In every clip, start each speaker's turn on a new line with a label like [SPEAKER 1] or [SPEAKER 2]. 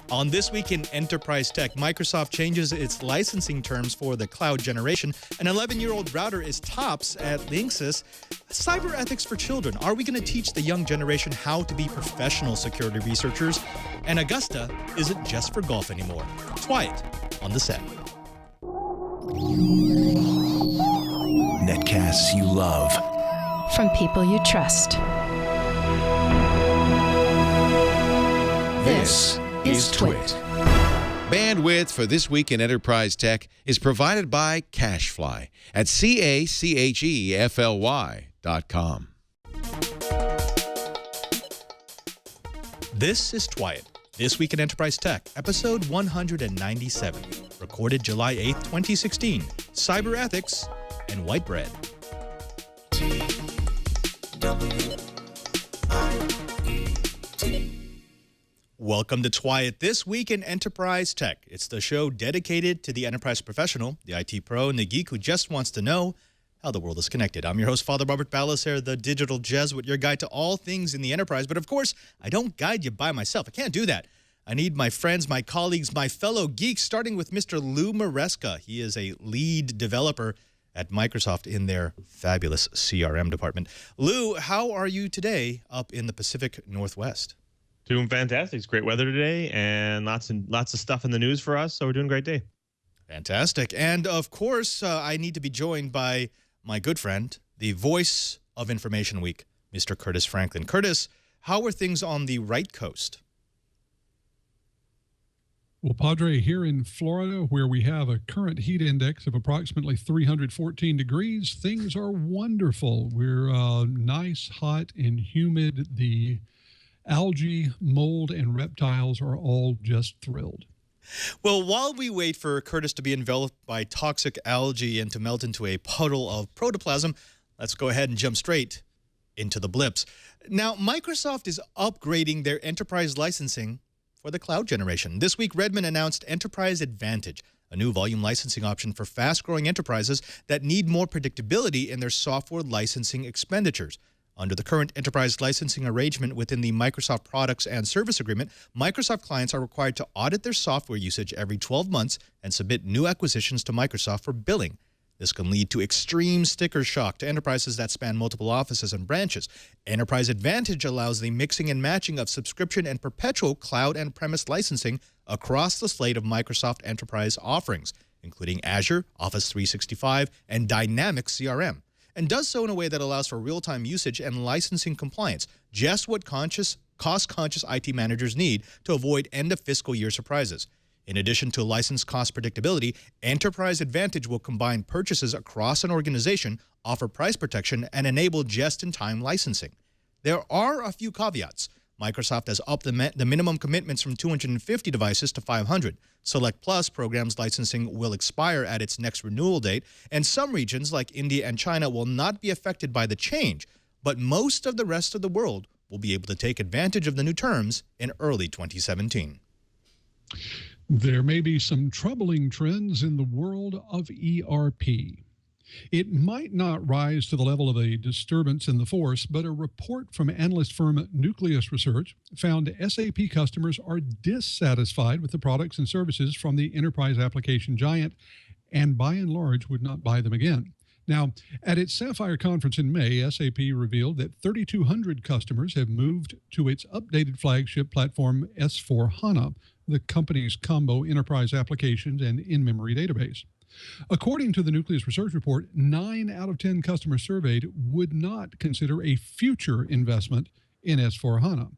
[SPEAKER 1] On This Week in Enterprise Tech, Microsoft changes its licensing terms for the cloud generation. An 11-year-old router is tops at Linksys. Cyber ethics for children. Are we going to teach the young generation how to be professional security researchers? And Augusta isn't just for golf anymore. Quiet on the set.
[SPEAKER 2] Netcasts you love.
[SPEAKER 3] From people you trust.
[SPEAKER 2] This is Twit.
[SPEAKER 4] Bandwidth for This Week in Enterprise Tech is provided by CacheFly at CACHEFLY.com.
[SPEAKER 1] This is Twit. This Week in Enterprise Tech, episode 197. Recorded July 8th, 2016. Cyber ethics and white bread. Welcome to Twit, This Week in Enterprise Tech. It's the show dedicated to the enterprise professional, the IT pro, and the geek who just wants to know how the world is connected. I'm your host, Father Robert Ballecer, the digital Jesuit, your guide to all things in the enterprise. But of course, I don't guide you by myself. I can't do that. I need my friends, my colleagues, my fellow geeks, starting with Mr. Lou MARESCA. He is a lead developer at Microsoft in their fabulous CRM department. Lou, how are you today up in the Pacific Northwest?
[SPEAKER 5] Doing fantastic. It's great weather today and lots of stuff in the news for us, so we're doing a great day.
[SPEAKER 1] Fantastic. And of course, I need to be joined by my good friend, the voice of Information Week, Mr. Curtis Franklin. Curtis, how are things on the right coast?
[SPEAKER 6] Well, Padre, here in Florida, where we have a current heat index of approximately 314 degrees, things are wonderful. We're nice, hot, and humid. The algae, mold, and reptiles are all just thrilled.
[SPEAKER 1] Well, while we wait for Curtis to be enveloped by toxic algae and to melt into a puddle of protoplasm, let's go ahead and jump straight into the blips. Now, Microsoft is upgrading their enterprise licensing for the cloud generation. This week, Redmond announced Enterprise Advantage, a new volume licensing option for fast-growing enterprises that need more predictability in their software licensing expenditures. Under the current enterprise licensing arrangement within the Microsoft Products and Service Agreement, Microsoft clients are required to audit their software usage every 12 months and submit new acquisitions to Microsoft for billing. This can lead to extreme sticker shock to enterprises that span multiple offices and branches. Enterprise Advantage allows the mixing and matching of subscription and perpetual cloud and premise licensing across the slate of Microsoft enterprise offerings, including Azure, Office 365, and Dynamics CRM, and does so in a way that allows for real-time usage and licensing compliance, just what cost-conscious IT managers need to avoid end-of-fiscal-year surprises. In addition to license cost predictability, Enterprise Advantage will combine purchases across an organization, offer price protection, and enable just-in-time licensing. There are a few caveats. Microsoft has upped the minimum commitments from 250 devices to 500. Select Plus programs licensing will expire at its next renewal date, and some regions like India and China will not be affected by the change, but most of the rest of the world will be able to take advantage of the new terms in early 2017.
[SPEAKER 6] There may be some troubling trends in the world of ERP. It might not rise to the level of a disturbance in the force, but a report from analyst firm Nucleus Research found SAP customers are dissatisfied with the products and services from the enterprise application giant and by and large would not buy them again. Now, at its Sapphire conference in May, SAP revealed that 3,200 customers have moved to its updated flagship platform S/4HANA, the company's combo enterprise applications and in-memory database. According to the Nucleus Research report, 9 out of 10 customers surveyed would not consider a future investment in S/4HANA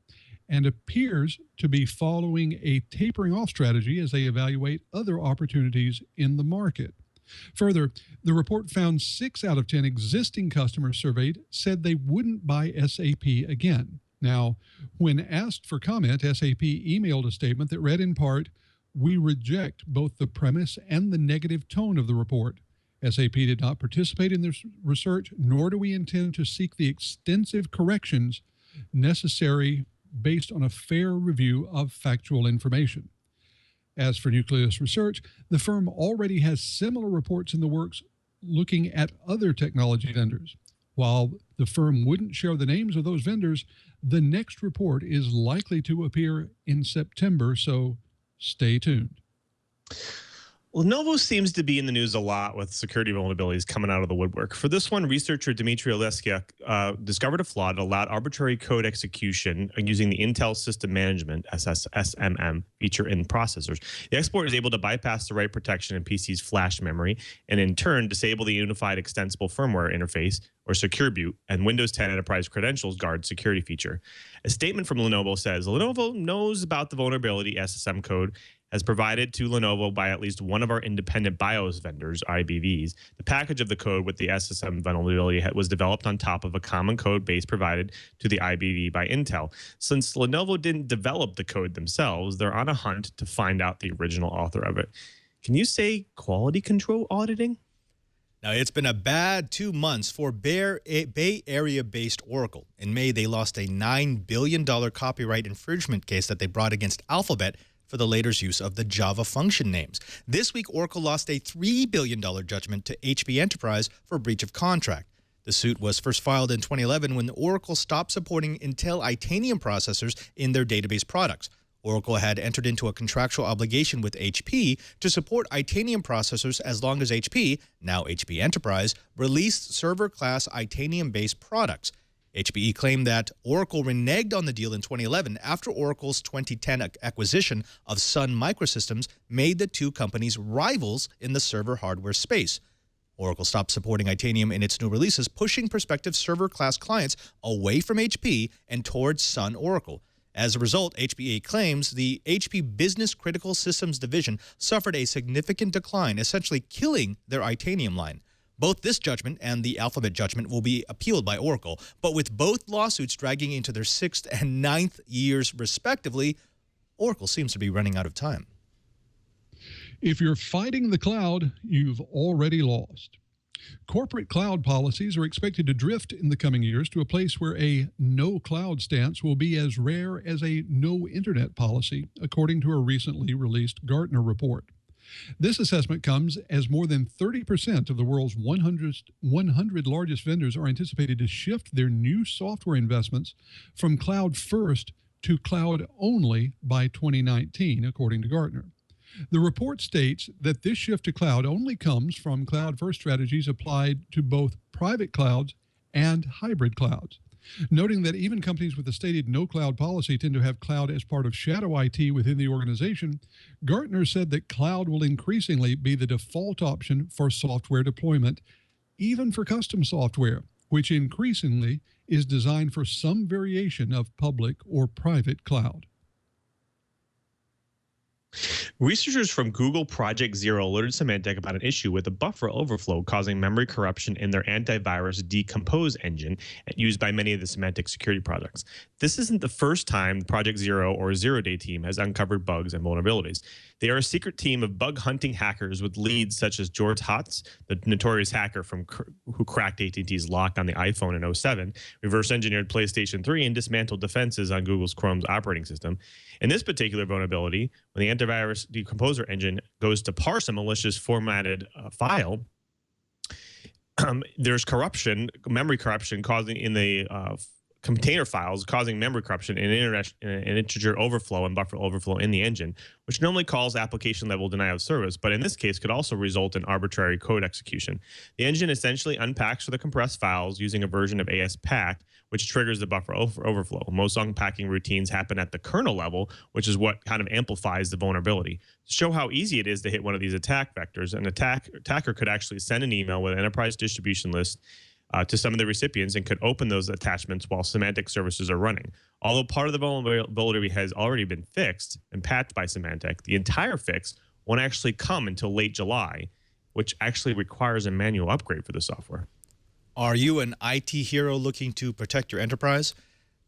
[SPEAKER 6] and appears to be following a tapering off strategy as they evaluate other opportunities in the market. Further, the report found 6 out of 10 existing customers surveyed said they wouldn't buy SAP again. Now, when asked for comment, SAP emailed a statement that read in part, "We reject both the premise and the negative tone of the report. SAP did not participate in this research, nor do we intend to seek the extensive corrections necessary based on a fair review of factual information." As for Nucleus Research, the firm already has similar reports in the works looking at other technology vendors. While the firm wouldn't share the names of those vendors, the next report is likely to appear in September, so Stay tuned.
[SPEAKER 5] Lenovo seems to be in the news a lot with security vulnerabilities coming out of the woodwork. For this one, researcher Dmitry Olesia discovered a flaw that allowed arbitrary code execution using the Intel System Management SMM feature in processors. The exploit is able to bypass the write protection in PC's flash memory and in turn disable the Unified Extensible Firmware Interface, or Secure Boot, and Windows 10 Enterprise Credentials Guard security feature. A statement from Lenovo says, Lenovo knows about the vulnerability SSM code as provided to Lenovo by at least one of our independent BIOS vendors, IBVs. The package of the code with the SSM vulnerability was developed on top of a common code base provided to the IBV by Intel. Since Lenovo didn't develop the code themselves, they're on a hunt to find out the original author of it. Can you say quality control auditing?
[SPEAKER 1] Now, it's been a bad 2 months for Bay Area-based Oracle. In May, they lost a $9 billion copyright infringement case that they brought against Alphabet for the latter's use of the Java function names. This week, Oracle lost a $3 billion judgment to HP Enterprise for breach of contract. The suit was first filed in 2011 when Oracle stopped supporting Intel Itanium processors in their database products. Oracle had entered into a contractual obligation with HP to support Itanium processors as long as HP, now HP Enterprise, released server-class Itanium-based products. HPE claimed that Oracle reneged on the deal in 2011 after Oracle's 2010 acquisition of Sun Microsystems made the two companies rivals in the server hardware space. Oracle stopped supporting Itanium in its new releases, pushing prospective server-class clients away from HP and towards Sun Oracle. As a result, HPE claims the HP Business Critical Systems division suffered a significant decline, essentially killing their Itanium line. Both this judgment and the Alphabet judgment will be appealed by Oracle, but with both lawsuits dragging into their 6th and 9th years respectively, Oracle seems to be running out of time.
[SPEAKER 6] If you're fighting the cloud, you've already lost. Corporate cloud policies are expected to drift in the coming years to a place where a no cloud stance will be as rare as a no internet policy, according to a recently released Gartner report. This assessment comes as more than 30% of the world's 100 largest vendors are anticipated to shift their new software investments from cloud first to cloud only by 2019, according to Gartner. The report states that this shift to cloud only comes from cloud-first strategies applied to both private clouds and hybrid clouds. Noting that even companies with a stated no-cloud policy tend to have cloud as part of shadow IT within the organization, Gartner said that cloud will increasingly be the default option for software deployment, even for custom software, which increasingly is designed for some variation of public or private cloud.
[SPEAKER 5] Researchers from Google Project Zero alerted Symantec about an issue with a buffer overflow causing memory corruption in their antivirus Decompose engine used by many of the Symantec security products. This isn't the first time Project Zero or Zero Day team has uncovered bugs and vulnerabilities. They are a secret team of bug hunting hackers with leads such as George Hotz, the notorious hacker who cracked AT&T's lock on the iPhone in 2007, reverse engineered PlayStation 3, and dismantled defenses on Google's Chrome's operating system. In this particular vulnerability, when the antivirus Decomposer engine goes to parse a malicious formatted file, there's corruption, memory corruption, causing in the container files, causing memory corruption and integer overflow and buffer overflow in the engine, which normally calls application level denial of service, but in this case could also result in arbitrary code execution. The engine essentially unpacks the compressed files using a version of ASPack, which triggers the buffer overflow. Most unpacking routines happen at the kernel level, which is what kind of amplifies the vulnerability. To show how easy it is to hit one of these attack vectors, an attacker could actually send an email with an enterprise distribution list to some of the recipients and could open those attachments while Symantec services are running. Although part of the vulnerability has already been fixed and patched by Symantec, the entire fix won't actually come until late July, which actually requires a manual upgrade for the software.
[SPEAKER 1] Are you an IT hero looking to protect your enterprise?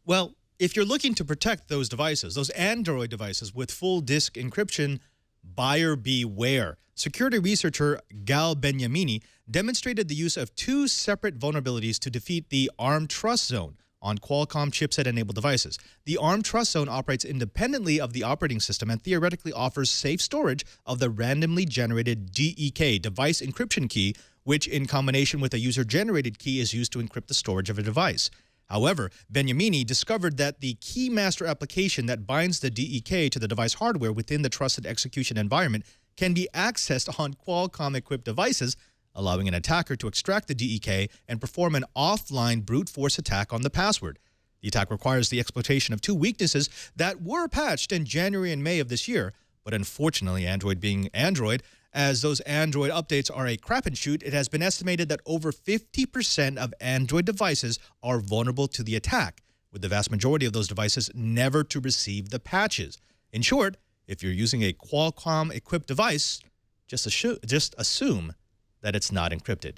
[SPEAKER 1] Well, if you're looking to protect those devices, those Android devices with full disk encryption, buyer beware. Security researcher Gal Benyamini demonstrated the use of two separate vulnerabilities to defeat the ARM Trust Zone on Qualcomm chipset-enabled devices. The ARM Trust Zone operates independently of the operating system and theoretically offers safe storage of the randomly generated DEK, device encryption key, which in combination with a user-generated key is used to encrypt the storage of a device. However, Benyamini discovered that the key master application that binds the DEK to the device hardware within the trusted execution environment can be accessed on Qualcomm-equipped devices, allowing an attacker to extract the DEK and perform an offline brute force attack on the password. The attack requires the exploitation of two weaknesses that were patched in January and May of this year, but unfortunately, Android being Android, as those Android updates are a crap and shoot, it has been estimated that over 50% of Android devices are vulnerable to the attack, with the vast majority of those devices never to receive the patches. In short, if you're using a Qualcomm-equipped device, just assume that it's not encrypted.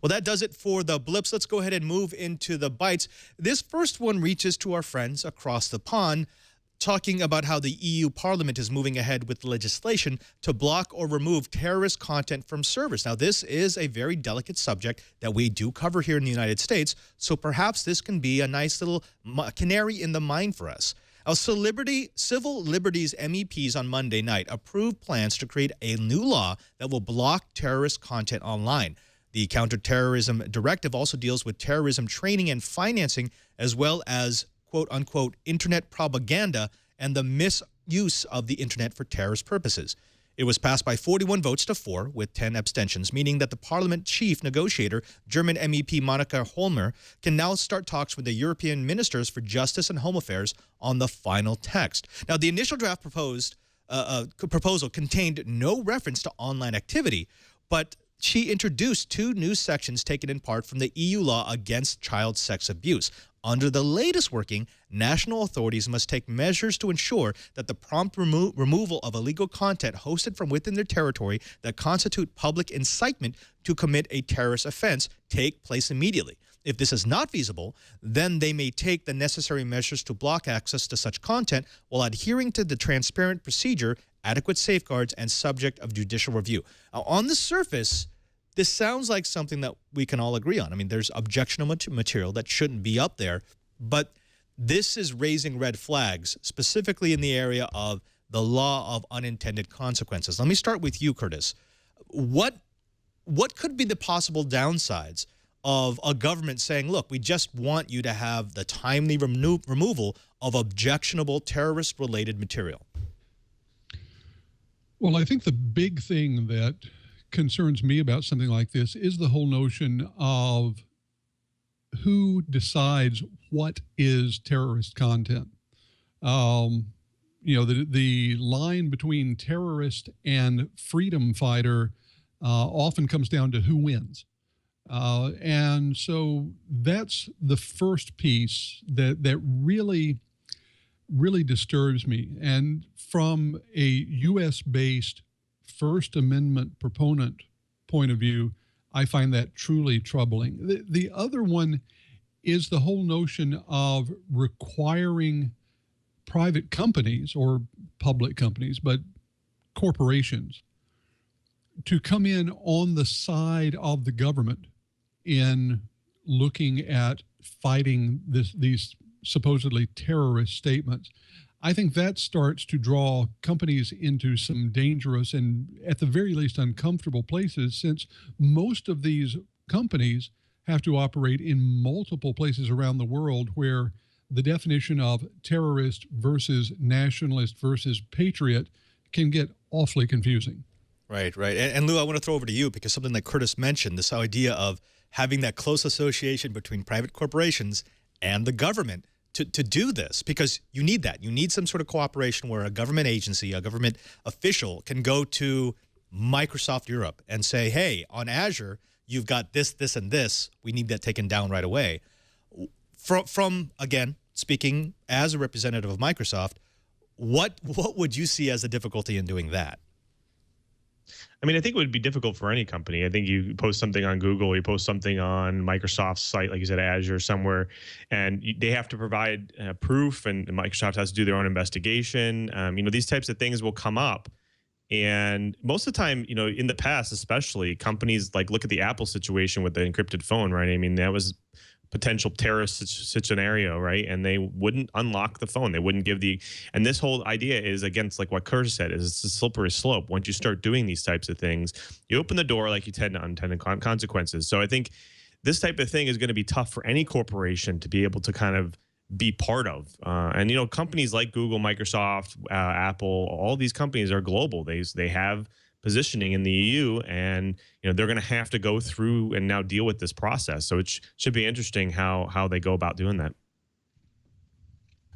[SPEAKER 1] Well, that does it for the blips. Let's go ahead and move into the bites. This first one reaches to our friends across the pond, talking about how the EU Parliament is moving ahead with legislation to block or remove terrorist content from servers. Now, this is a very delicate subject that we do cover here in the United States, so perhaps this can be a nice little canary in the mine for us. Our Civil Liberties MEPs on Monday night approved plans to create a new law that will block terrorist content online. The Counterterrorism Directive also deals with terrorism training and financing, as well as quote-unquote internet propaganda and the misuse of the internet for terrorist purposes. It was passed by 41 votes to 4 with 10 abstentions, meaning that the Parliament chief negotiator, German MEP Monica Holmer, can now start talks with the European ministers for justice and home affairs on the final text. Now, the initial draft proposal contained no reference to online activity, but she introduced two new sections taken in part from the EU law against child sex abuse. Under the latest working, national authorities must take measures to ensure that the prompt removal of illegal content hosted from within their territory that constitute public incitement to commit a terrorist offense take place immediately. If this is not feasible, then they may take the necessary measures to block access to such content while adhering to the transparent procedure, adequate safeguards, and subject of judicial review. Now, on the surface, this sounds like something that we can all agree on. I mean, there's objectionable material that shouldn't be up there, but this is raising red flags, specifically in the area of the law of unintended consequences. Let me start with you, Curtis. What could be the possible downsides of a government saying, look, we just want you to have the timely removal of objectionable terrorist-related material?
[SPEAKER 6] Well, I think the big thing that concerns me about something like this is the whole notion of who decides what is terrorist content. You know, the line between terrorist and freedom fighter often comes down to who wins. And so that's the first piece that really disturbs me. And from a U.S.-based First Amendment proponent point of view, I find that truly troubling. The other one is the whole notion of requiring private companies or public companies, but corporations, to come in on the side of the government in looking at fighting these supposedly terrorist statements. I think that starts to draw companies into some dangerous and at the very least uncomfortable places, since most of these companies have to operate in multiple places around the world where the definition of terrorist versus nationalist versus patriot can get awfully confusing.
[SPEAKER 1] Right, right. And Lou, I want to throw over to you because something that Curtis mentioned, this idea of having that close association between private corporations and the government to do this, because you need that. You need some sort of cooperation where a government agency, a government official can go to Microsoft Europe and say, hey, on Azure, you've got this, this, and this. We need that taken down right away. From again, speaking as a representative of Microsoft, what would you see as the difficulty in doing that?
[SPEAKER 5] I mean, I think it would be difficult for any company. I think you post something on Google, you post something on Microsoft's site, like you said, Azure somewhere, and they have to provide proof, and Microsoft has to do their own investigation. You know, these types of things will come up. And most of the time, you know, in the past, especially, companies like look at the Apple situation with the encrypted phone, right? I mean, that was potential terrorist scenario, right? And they wouldn't unlock the phone. They wouldn't give the, and this whole idea is against, like what Curt said, is it's a slippery slope. Once you start doing these types of things, you open the door, like you said, to unintended consequences. So I think this type of thing is going to be tough for any corporation to be able to kind of be part of. And, you know, companies like Google, Microsoft, Apple, all these companies are global. They have positioning in the EU, and, you know, they're going to have to go through and now deal with this process. So it should be interesting how they go about doing that.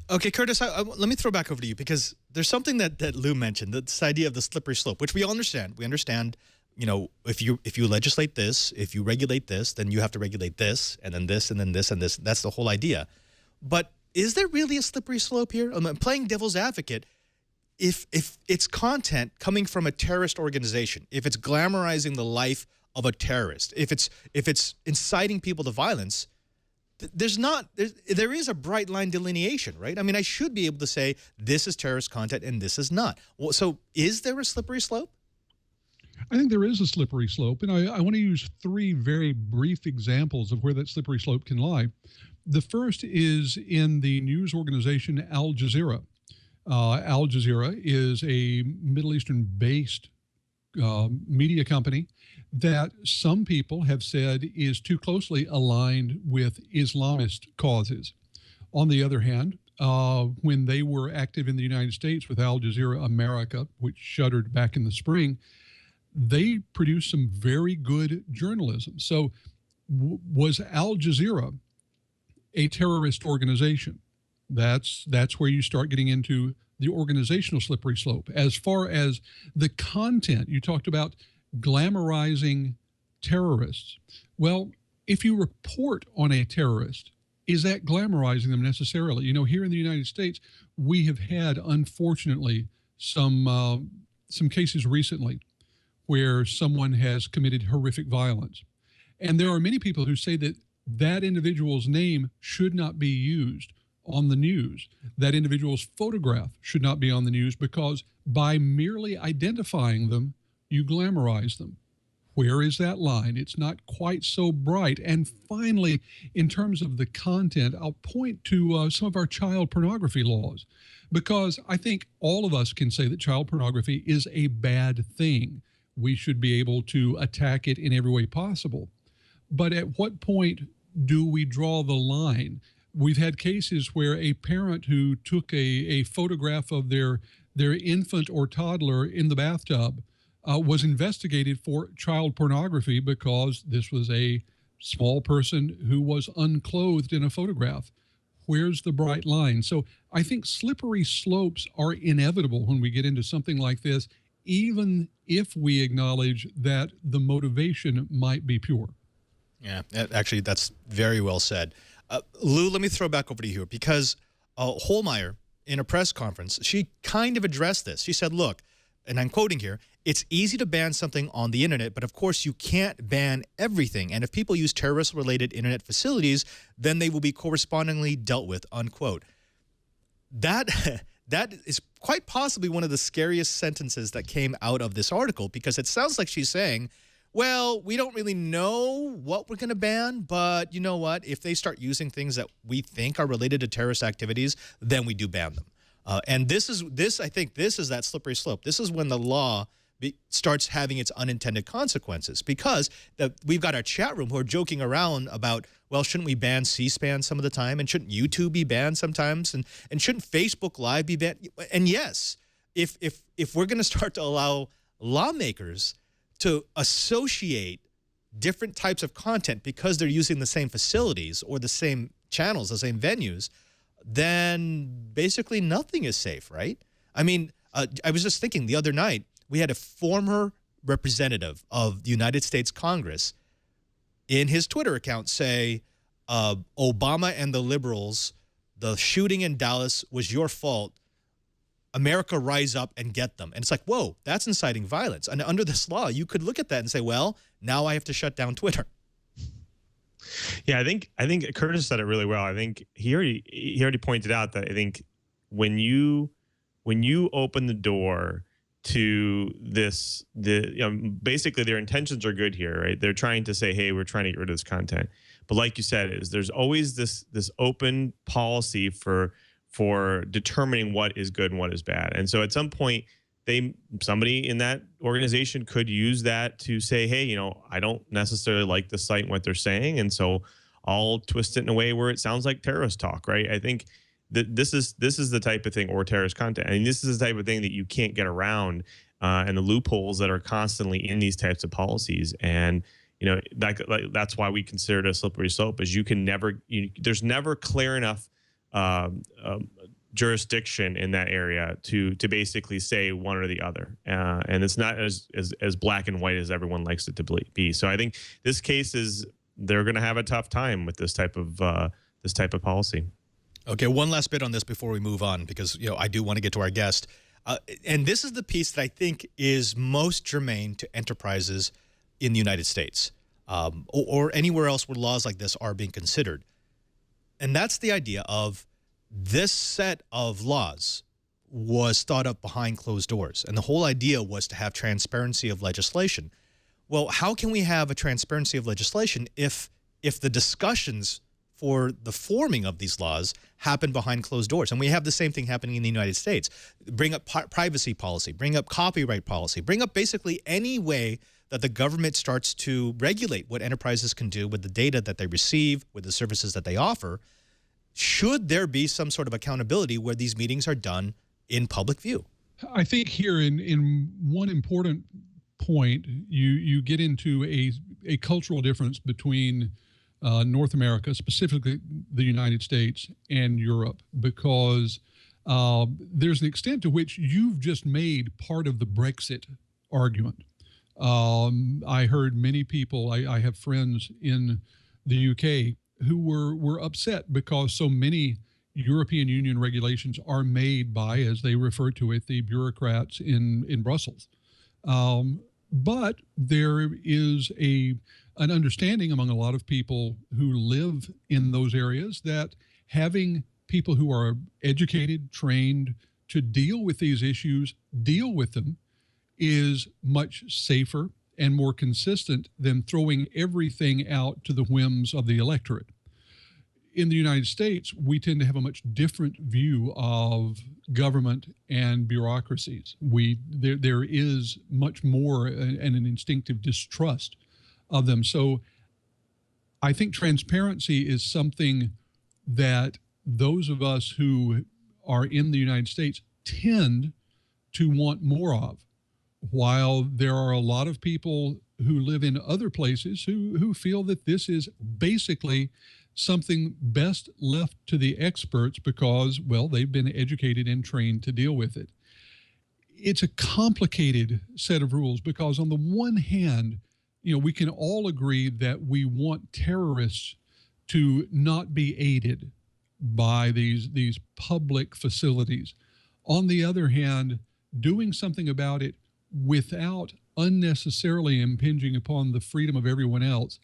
[SPEAKER 1] Okay, Curtis, let me throw back over to you, because there's something that Lou mentioned, this idea of the slippery slope, which we all understand. We understand, you know, if you legislate this, if you regulate this, then you have to regulate this, and then this, and then this, and this. That's the whole idea. But is there really a slippery slope here? I'm playing devil's advocate. If it's content coming from a terrorist organization, if it's glamorizing the life of a terrorist, if it's inciting people to violence, there is a bright line delineation, right? I mean, I should be able to say this is terrorist content and this is not. Well, so is there a slippery slope?
[SPEAKER 6] I think there is a slippery slope, and I want to use three very brief examples of where that slippery slope can lie. The first is in the news organization Al Jazeera. Al Jazeera is a Middle Eastern-based media company that some people have said is too closely aligned with Islamist causes. On the other hand, when they were active in the United States with Al Jazeera America, which shuttered back in the spring, they produced some very good journalism. So was Al Jazeera a terrorist organization? That's where you start getting into the organizational slippery slope. As far as the content, you talked about glamorizing terrorists. Well, if you report on a terrorist, is that glamorizing them necessarily? You know, here in the United States, we have had, unfortunately, some cases recently where someone has committed horrific violence. And there are many people who say that that individual's name should not be used on the news. That individual's photograph should not be on the news, because by merely identifying them, you glamorize them. Where is that line? It's not quite so bright. And finally, in terms of the content, I'll point to some of our child pornography laws, because I think all of us can say that child pornography is a bad thing. We should be able to attack it in every way possible. But at what point do we draw the line? We've had cases where a parent who took a photograph of their infant or toddler in the bathtub was investigated for child pornography because this was a small person who was unclothed in a photograph. Where's the bright line? So I think slippery slopes are inevitable when we get into something like this, even if we acknowledge that the motivation might be pure.
[SPEAKER 1] Yeah, actually, that's very well said. Lou, let me throw back over to you here, because Holmeyer, in a press conference, she kind of addressed this. She said, look, and I'm quoting here, it's easy to ban something on the internet, but of course you can't ban everything. And if people use terrorist-related internet facilities, then they will be correspondingly dealt with, unquote. That is quite possibly one of the scariest sentences that came out of this article, because it sounds like she's saying, well, we don't really know what we're going to ban, but you know what? If they start using things that we think are related to terrorist activities, then we do ban them. And I think this is that slippery slope. This is when the law starts having its unintended consequences, because we've got our chat room who are joking around about, well, shouldn't we ban C-SPAN some of the time? And shouldn't YouTube be banned sometimes? And shouldn't Facebook Live be banned? And yes, if we're going to start to allow lawmakers to associate different types of content because they're using the same facilities or the same channels, the same venues, then basically nothing is safe, right? I mean, I was just thinking the other night, we had a former representative of the United States Congress in his Twitter account say, Obama and the liberals, the shooting in Dallas was your fault. America, rise up and get them. And it's like, whoa, that's inciting violence. And under this law, you could look at that and say, well, now I have to shut down Twitter.
[SPEAKER 5] Yeah, I think Curtis said it really well. I think he already pointed out that I think when you open the door to this, basically their intentions are good here, right? They're trying to say, hey, we're trying to get rid of this content. But like you said, there's always this open policy for determining what is good and what is bad. And so at some point, somebody in that organization could use that to say, hey, I don't necessarily like the site and what they're saying, and so I'll twist it in a way where it sounds like terrorist talk, right? I think that this is the type of thing, or terrorist content. I mean, this is the type of thing that you can't get around, and the loopholes that are constantly in these types of policies. And that's why we consider it a slippery slope, is there's never clear enough jurisdiction in that area to basically say one or the other, and it's not as black and white as everyone likes it to be. So I think this case they're going to have a tough time with this type of policy.
[SPEAKER 1] Okay, one last bit on this before we move on, because I do want to get to our guest, and this is the piece that I think is most germane to enterprises in the United States, or anywhere else where laws like this are being considered, and that's the idea of this set of laws was thought up behind closed doors, and the whole idea was to have transparency of legislation. Well, how can we have a transparency of legislation if the discussions for the forming of these laws happen behind closed doors? And we have the same thing happening in the United States. Bring up privacy policy, bring up copyright policy, bring up basically any way that the government starts to regulate what enterprises can do with the data that they receive, with the services that they offer. Should there be some sort of accountability where these meetings are done in public view?
[SPEAKER 6] I think here in one important point, you get into a cultural difference between North America, specifically the United States, and Europe, because there's an extent to which you've just made part of the Brexit argument. I heard many people, I have friends in the UK who were upset because so many European Union regulations are made by, as they refer to it, the bureaucrats in Brussels. But there is an understanding among a lot of people who live in those areas that having people who are educated, trained to deal with these issues, deal with them, is much safer and more consistent than throwing everything out to the whims of the electorate. In the United States, we tend to have a much different view of government and bureaucracies. There is much more and an instinctive distrust of them. So I think transparency is something that those of us who are in the United States tend to want more of, while there are a lot of people who live in other places who feel that this is basically something best left to the experts because, well, they've been educated and trained to deal with it. It's a complicated set of rules because on the one hand, we can all agree that we want terrorists to not be aided by these public facilities. On the other hand, doing something about it without unnecessarily impinging upon the freedom of everyone else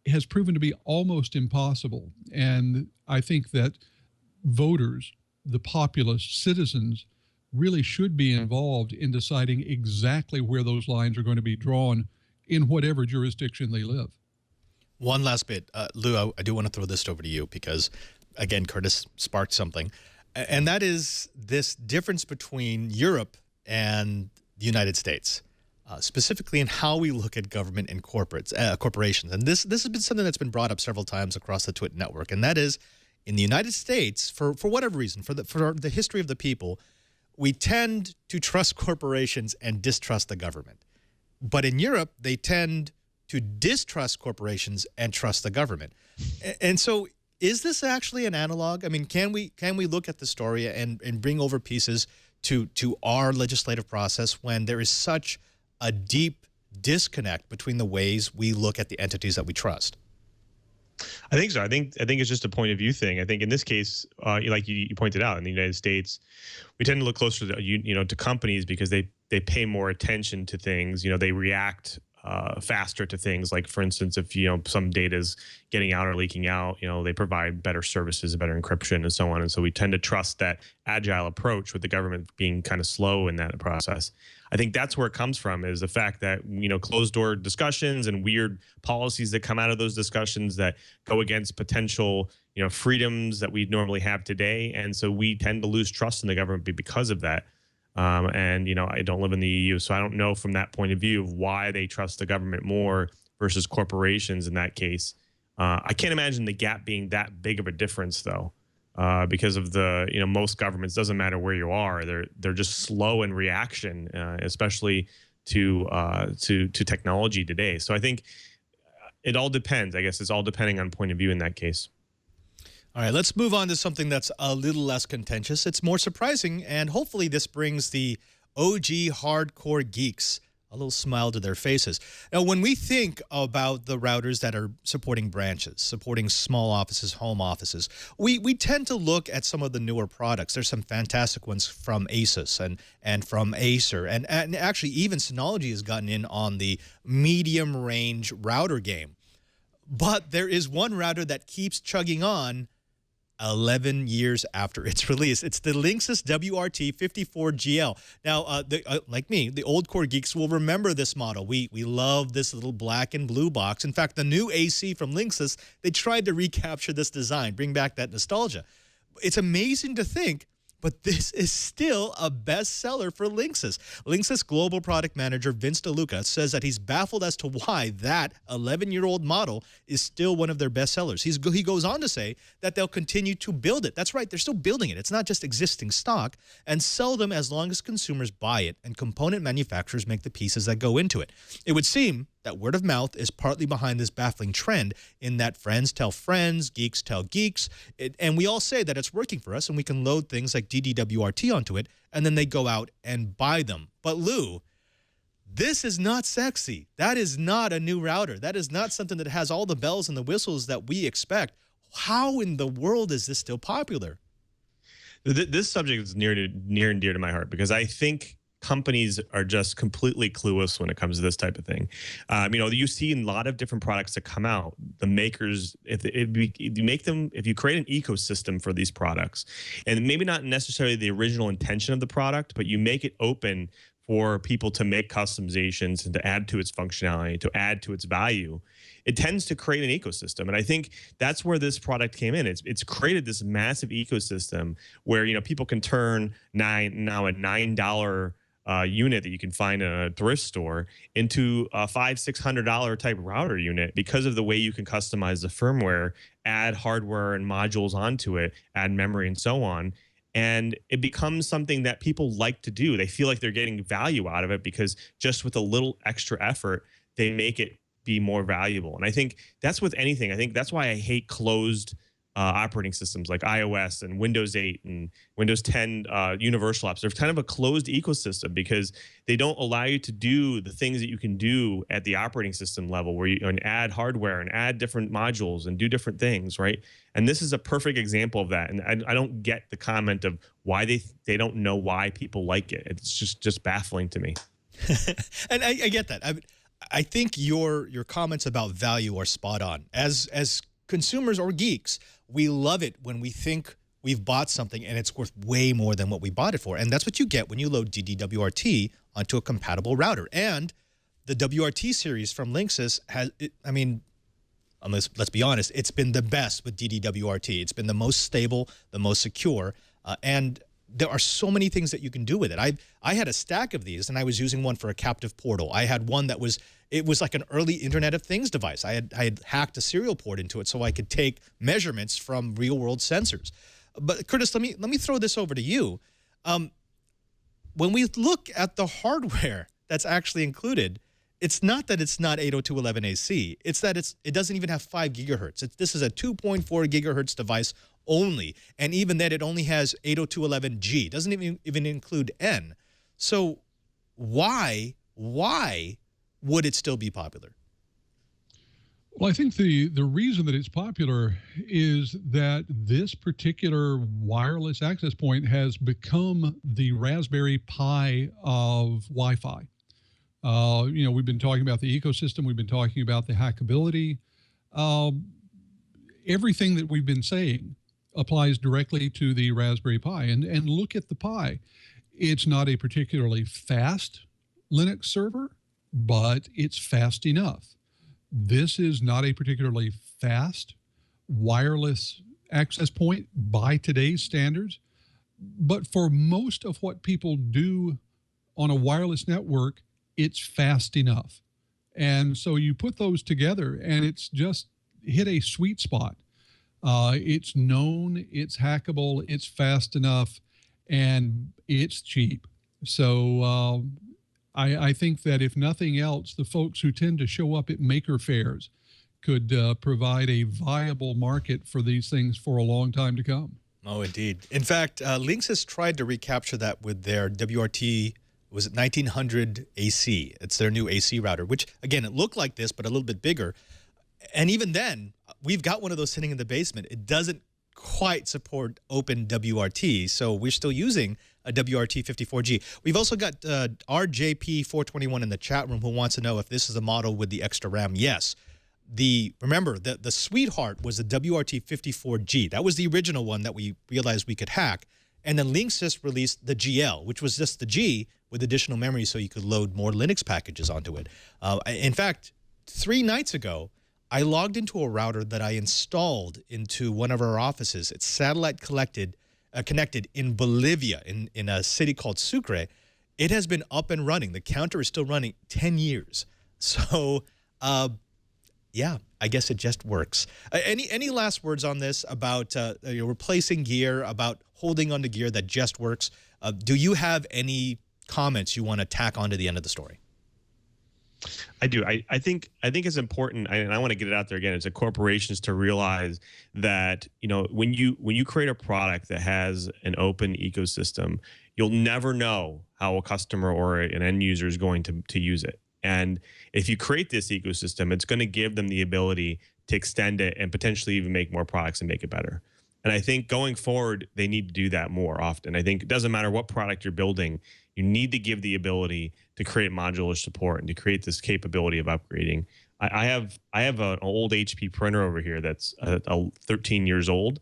[SPEAKER 6] has proven to be almost impossible. And I think that voters, the populace, citizens, really should be involved in deciding exactly where those lines are going to be drawn in whatever jurisdiction they live.
[SPEAKER 1] One last bit. Lou, I do want to throw this over to you because, again, Curtis sparked something. And that is this difference between Europe and the United States, specifically in how we look at government and corporations. And this has been something that's been brought up several times across the Twit network. And that is, in the United States, for whatever reason, for the history of the people, we tend to trust corporations and distrust the government. But in Europe, they tend to distrust corporations and trust the government. And so is this actually an analog? I mean, can we look at the story and bring over pieces to our legislative process when there is such a deep disconnect between the ways we look at the entities that we trust?
[SPEAKER 5] I think so. I think it's just a point of view thing. I think in this case, like you pointed out, in the United States, we tend to look closer to to companies because they pay more attention to things. They react faster to things. Like, for instance, if some data is getting out or leaking out, they provide better services, better encryption, and so on. And so we tend to trust that agile approach, with the government being kind of slow in that process. I think that's where it comes from, is the fact that closed door discussions and weird policies that come out of those discussions that go against potential freedoms that we normally have today. And so we tend to lose trust in the government because of that. And, I don't live in the EU, so I don't know from that point of view of why they trust the government more versus corporations in that case. I can't imagine the gap being that big of a difference, though, because of the, most governments, doesn't matter where you are, they're just slow in reaction, especially to technology today. So I think it all depends. I guess it's all depending on point of view in that case.
[SPEAKER 1] All right, let's move on to something that's a little less contentious. It's more surprising, and hopefully this brings the OG hardcore geeks a little smile to their faces. Now, when we think about the routers that are supporting branches, supporting small offices, home offices, we tend to look at some of the newer products. There's some fantastic ones from Asus and from Acer, and actually even Synology has gotten in on the medium-range router game. But there is one router that keeps chugging on 11 years after its release. It's the Linksys WRT54GL. Now, like me, the old core geeks will remember this model. We love this little black and blue box. In fact, the new AC from Linksys, they tried to recapture this design, bring back that nostalgia. It's amazing to think, but this is still a bestseller for Linksys. Linksys Global Product Manager Vince DeLuca says that he's baffled as to why that 11-year-old model is still one of their bestsellers. He goes on to say that they'll continue to build it. That's right, they're still building it. It's not just existing stock, and sell them as long as consumers buy it and component manufacturers make the pieces that go into it. It would seem that word of mouth is partly behind this baffling trend in that friends tell friends, geeks tell geeks, and we all say that it's working for us and we can load things like DDWRT onto it, and then they go out and buy them. But Lou, this is not sexy. That is not a new router. That is not something that has all the bells and the whistles that we expect. How in the world is this still popular?
[SPEAKER 5] This subject is near and dear to my heart because I think companies are just completely clueless when it comes to this type of thing. You see a lot of different products that come out. The makers, if you create an ecosystem for these products, and maybe not necessarily the original intention of the product, but you make it open for people to make customizations and to add to its functionality, to add to its value, it tends to create an ecosystem. And I think that's where this product came in. It's created this massive ecosystem where people can turn now a $9 unit that you can find in a thrift store into a $500-600 type router unit because of the way you can customize the firmware, add hardware and modules onto it, add memory and so on. And it becomes something that people like to do. They feel like they're getting value out of it because just with a little extra effort, they make it be more valuable. And I think that's with anything. I think that's why I hate closed operating systems like iOS and Windows 8 and Windows 10 universal apps. They're kind of a closed ecosystem because they don't allow you to do the things that you can do at the operating system level where you can add hardware and add different modules and do different things, right? And this is a perfect example of that. And I don't get the comment of why they don't know why people like it. It's just baffling to me.
[SPEAKER 1] And I get that. I think your comments about value are spot on. As consumers or geeks, we love it when we think we've bought something and it's worth way more than what we bought it for. And that's what you get when you load DDWRT onto a compatible router. And the WRT series from Linksys has, let's be honest, it's been the best with DDWRT. It's been the most stable, the most secure, and there are so many things that you can do with it. I had a stack of these, and I was using one for a captive portal. I had one that was like an early Internet of Things device. I had hacked a serial port into it so I could take measurements from real-world sensors. But Curtis, let me throw this over to you. When we look at the hardware that's actually included, it's not that it's not 802.11ac. It's that it doesn't even have 5 gigahertz. This is a 2.4 gigahertz device only, and even then it only has 802.11g. Doesn't even include N. So why would it still be popular?
[SPEAKER 6] Well, I think the reason that it's popular is that this particular wireless access point has become the Raspberry Pi of Wi-Fi. We've been talking about the ecosystem. We've been talking about the hackability. Everything that we've been saying applies directly to the Raspberry Pi. And look at the Pi. It's not a particularly fast Linux server, but it's fast enough. This is not a particularly fast wireless access point by today's standards, but for most of what people do on a wireless network, it's fast enough. And so you put those together and it's just hit a sweet spot. It's known, it's hackable, it's fast enough, and it's cheap. So I think that if nothing else, the folks who tend to show up at maker fairs could provide a viable market for these things for a long time to come.
[SPEAKER 1] Oh, indeed. In fact, Linksys tried to recapture that with their WRT, was it 1900 AC? It's their new AC router, which, again, it looked like this, but a little bit bigger. And even then, we've got one of those sitting in the basement. It doesn't quite support open WRT, so we're still using a WRT54G. We've also got RJP421 in the chat room who wants to know if this is a model with the extra RAM. Yes. Remember, the sweetheart was the WRT54G. That was the original one that we realized we could hack. And then Linksys released the GL, which was just the G with additional memory so you could load more Linux packages onto it. In fact, 3 nights ago, I logged into a router that I installed into one of our offices. It's satellite connected in Bolivia, in a city called Sucre. It has been up and running. The counter is still running 10 years. So, yeah, I guess it just works. Any last words on this about replacing gear, about holding onto gear that just works? Do you have any comments you want to tack onto the end of the story?
[SPEAKER 5] I do. I think it's important, and I want to get it out there again, is that corporations to realize that, when you create a product that has an open ecosystem, you'll never know how a customer or an end user is going to use it. And if you create this ecosystem, it's going to give them the ability to extend it and potentially even make more products and make it better. And I think going forward, they need to do that more often. I think it doesn't matter what product you're building, you need to give the ability to create modular support and to create this capability of upgrading. I have an old HP printer over here that's 13 years old,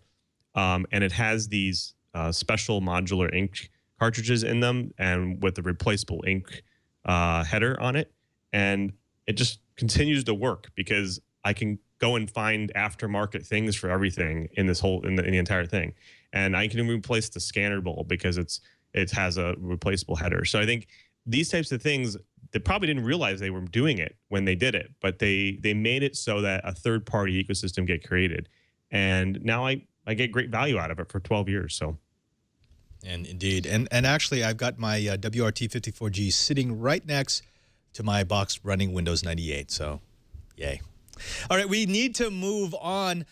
[SPEAKER 5] and it has these special modular ink cartridges in them and with a replaceable ink header on it. And it just continues to work because I can go and find aftermarket things for everything in this in the entire thing. And I can replace the scanner bowl because it has a replaceable header. So I think these types of things, they probably didn't realize they were doing it when they did it, but they made it so that a third-party ecosystem get created. And now I get great value out of it for 12 years. So.
[SPEAKER 1] And indeed. And actually, I've got my WRT54G sitting right next to my box running Windows 98. So, yay. All right, we need to move on.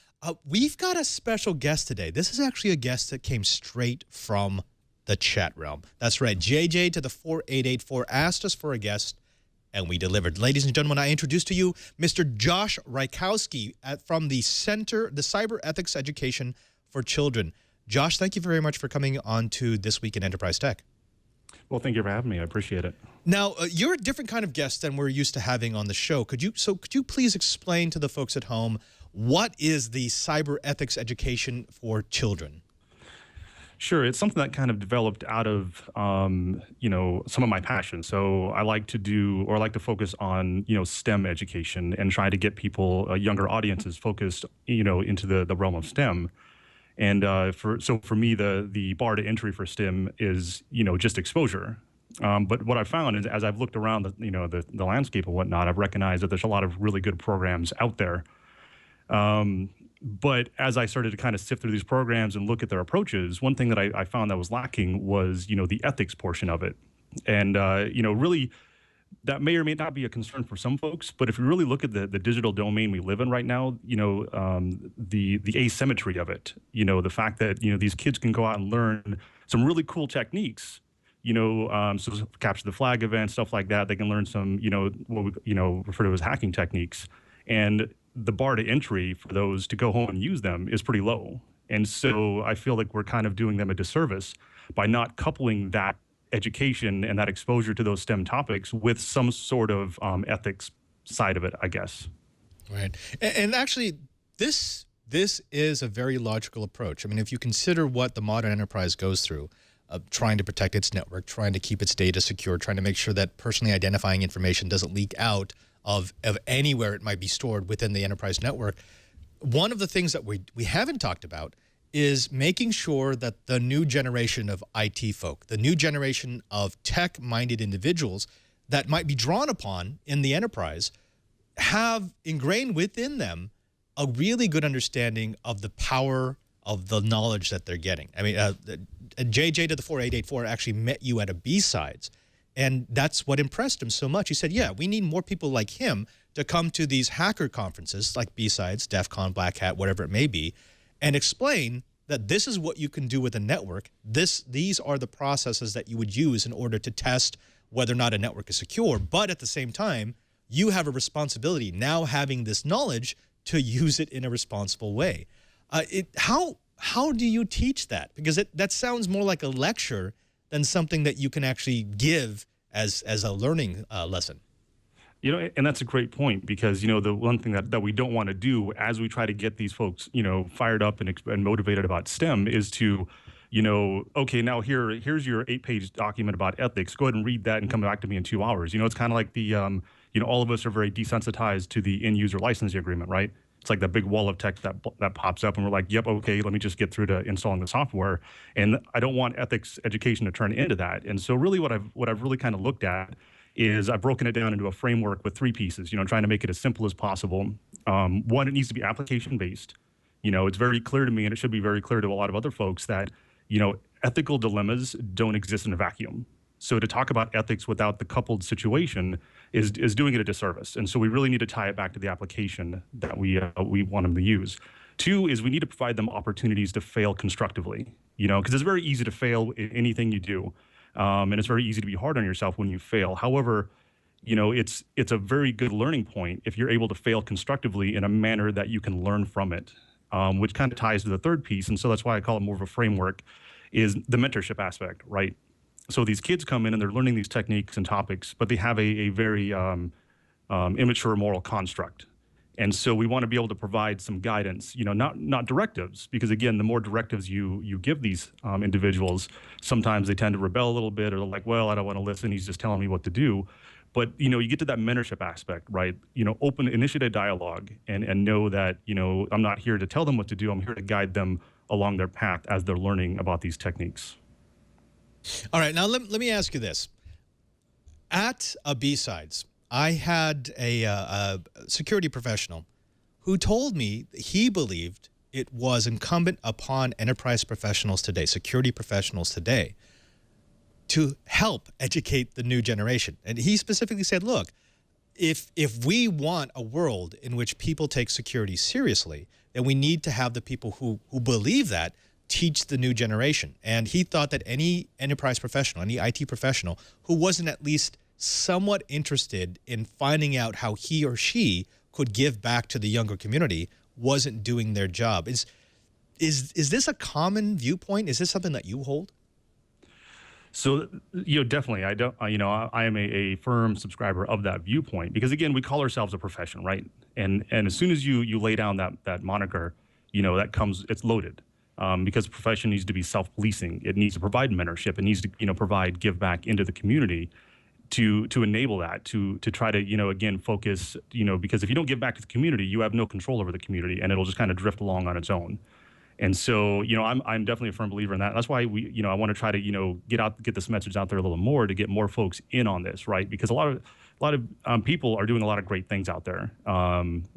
[SPEAKER 1] We've got a special guest today. This is actually a guest that came straight from the chat realm. That's right. JJ to the 4884 asked us for a guest, and we delivered. Ladies and gentlemen, I introduce to you Mr. Josh Rykowski from the Cyber Ethics Education for Children. Josh, thank you very much for coming on to This Week in Enterprise Tech.
[SPEAKER 7] Well, thank you for having me. I appreciate it.
[SPEAKER 1] Now, you're a different kind of guest than we're used to having on the show. Could you please explain to the folks at home what is the Cyber Ethics Education for Children?
[SPEAKER 7] Sure. It's something that kind of developed out of, some of my passion. So I like to focus on, STEM education and try to get people, younger audiences focused, into the realm of STEM. And for me, the bar to entry for STEM is, just exposure. But what I found is, as I've looked around the landscape and whatnot, I've recognized that there's a lot of really good programs out there. But as I started to kind of sift through these programs and look at their approaches, one thing that I found that was lacking was, the ethics portion of it. And, really, that may or may not be a concern for some folks. But if you really look at the digital domain we live in right now, the asymmetry of it, the fact that, these kids can go out and learn some really cool techniques, so capture the flag event, stuff like that. They can learn some, what we, refer to as hacking techniques. And the bar to entry for those to go home and use them is pretty low. And so I feel like we're kind of doing them a disservice by not coupling that education and that exposure to those STEM topics with some sort of ethics side of it, I guess.
[SPEAKER 1] Right. And actually, this is a very logical approach. I mean, if you consider what the modern enterprise goes through, trying to protect its network, trying to keep its data secure, trying to make sure that personally identifying information doesn't leak out of anywhere it might be stored within the enterprise network. One of the things that we haven't talked about is making sure that the new generation of IT folk, the new generation of tech-minded individuals that might be drawn upon in the enterprise have ingrained within them a really good understanding of the power of the knowledge that they're getting. I mean, JJ to the 4884 actually met you at a B-Sides, and that's what impressed him so much. He said, yeah, we need more people like him to come to these hacker conferences like B-Sides, DEF CON, Black Hat, whatever it may be, and explain that this is what you can do with a network. These are the processes that you would use in order to test whether or not a network is secure. But at the same time, you have a responsibility now having this knowledge to use it in a responsible way. How do you teach that? Because that sounds more like a lecture than something that you can actually give as a learning lesson.
[SPEAKER 7] You know, and that's a great point because, you know, the one thing that we don't want to do as we try to get these folks, you know, fired up and motivated about STEM is to, you know, okay, now here's your 8-page document about ethics. Go ahead and read that and come back to me in 2 hours. You know, it's kind of like the, you know, all of us are very desensitized to the end user licensing agreement, right? It's like that big wall of text that pops up and we're like, yep, okay, let me just get through to installing the software. And I don't want ethics education to turn into that. And so really what I've really kind of looked at is I've broken it down into a framework with 3 pieces, you know, trying to make it as simple as possible. One, it needs to be application-based. You know, it's very clear to me, and it should be very clear to a lot of other folks that, you know, ethical dilemmas don't exist in a vacuum. So to talk about ethics without the coupled situation is doing it a disservice. And so we really need to tie it back to the application that we want them to use. 2 is we need to provide them opportunities to fail constructively, you know, because it's very easy to fail in anything you do. And it's very easy to be hard on yourself when you fail. However, you know, it's a very good learning point if you're able to fail constructively in a manner that you can learn from it, which kind of ties to the 3rd piece. And so that's why I call it more of a framework, is the mentorship aspect, right? So these kids come in and they're learning these techniques and topics, but they have a very immature moral construct. And so we want to be able to provide some guidance, you know, not directives, because again, the more directives you give these individuals, sometimes they tend to rebel a little bit, or they're like, well, I don't want to listen. He's just telling me what to do. But, you know, you get to that mentorship aspect, right? You know, initiate a dialogue and know that, you know, I'm not here to tell them what to do. I'm here to guide them along their path as they're learning about these techniques.
[SPEAKER 1] All right. Now, let me ask you this. At a B-Sides, I had a security professional who told me he believed it was incumbent upon enterprise professionals today, security professionals today, to help educate the new generation. And he specifically said, look, if we want a world in which people take security seriously, then we need to have the people who believe that teach the new generation. And he thought that any enterprise professional, any IT professional who wasn't at least somewhat interested in finding out how he or she could give back to the younger community wasn't doing their job. Is this a common viewpoint? Is this something that you hold?
[SPEAKER 7] So, you know, definitely, I am a firm subscriber of that viewpoint because, again, we call ourselves a profession, right? And as soon as you lay down that moniker, you know, it's loaded because the profession needs to be self-policing. It needs to provide mentorship. It needs to, you know, provide give back into the community to enable that, to try to, you know, again, focus, you know, because if you don't give back to the community, you have no control over the community and it'll just kind of drift along on its own. And so, you know, I'm definitely a firm believer in that. That's why I want to try to, you know, get this message out there a little more to get more folks in on this, right? Because a lot of people are doing a lot of great things out there,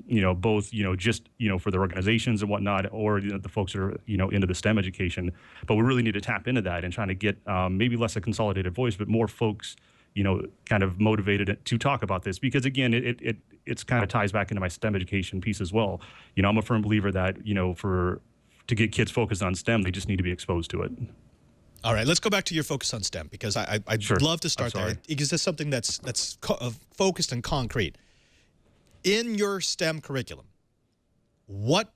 [SPEAKER 7] you know, both, you know, just, you know, for their organizations and whatnot, or, you know, the folks that are, you know, into the STEM education. But we really need to tap into that and trying to get maybe less a consolidated voice, but more folks, you know, kind of motivated to talk about this, because again, it's kind of ties back into my STEM education piece as well. You know, I'm a firm believer that, you know, to get kids focused on STEM, they just need to be exposed to it.
[SPEAKER 1] All right, let's go back to your focus on STEM, because I'd
[SPEAKER 7] Sure.
[SPEAKER 1] love to start there. Is this something that's focused and concrete? In your STEM curriculum, what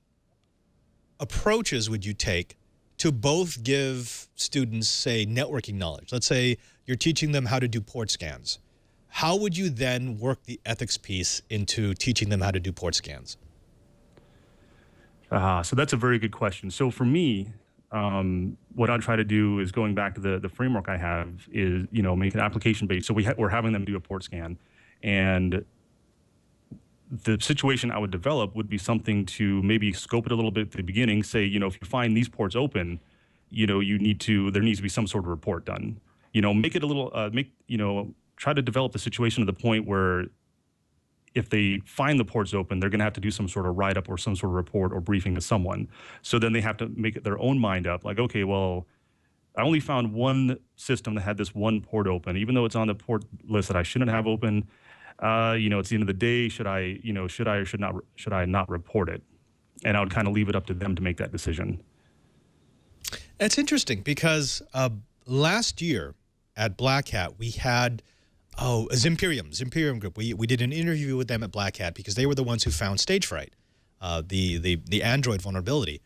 [SPEAKER 1] approaches would you take to both give students, say, networking knowledge? Let's say you're teaching them how to do port scans. How would you then work the ethics piece into teaching them how to do port scans?
[SPEAKER 7] So that's a very good question. So for me, what I try to do is, going back to the framework I have, is, you know, make it application based. So we're having them do a port scan, and the situation I would develop would be something to maybe scope it a little bit at the beginning. Say, if you find these ports open, there needs to be some sort of report done. Make it a little, try to develop the situation to the point where if they find the ports open, they're going to have to do some sort of write-up or some sort of report or briefing to someone. So then they have to make their own mind up. Like, okay, well, I only found one system that had this one port open, even though it's on the port list that I shouldn't have open. It's the end of the day. Should I or should I not report it? And I would kind of leave it up to them to make that decision.
[SPEAKER 1] It's interesting because last year at Black Hat, we had Zimperium Group. We did an interview with them at Black Hat because they were the ones who found stage fright, the Android vulnerability.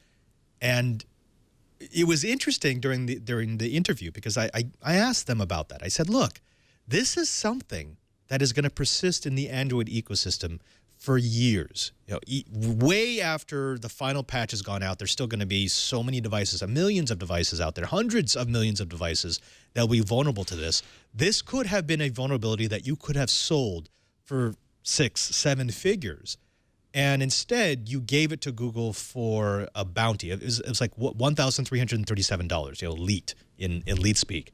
[SPEAKER 1] And it was interesting during the interview because I asked them about that. I said, look, this is something that is going to persist in the Android ecosystem for years. Way after the final patch has gone out, there's still going to be so many devices, millions of devices out there, hundreds of millions of devices that will be vulnerable to this. This could have been a vulnerability that you could have sold for 6-7 figures. And instead, you gave it to Google for a bounty. It was like $1,337, leet in leet speak.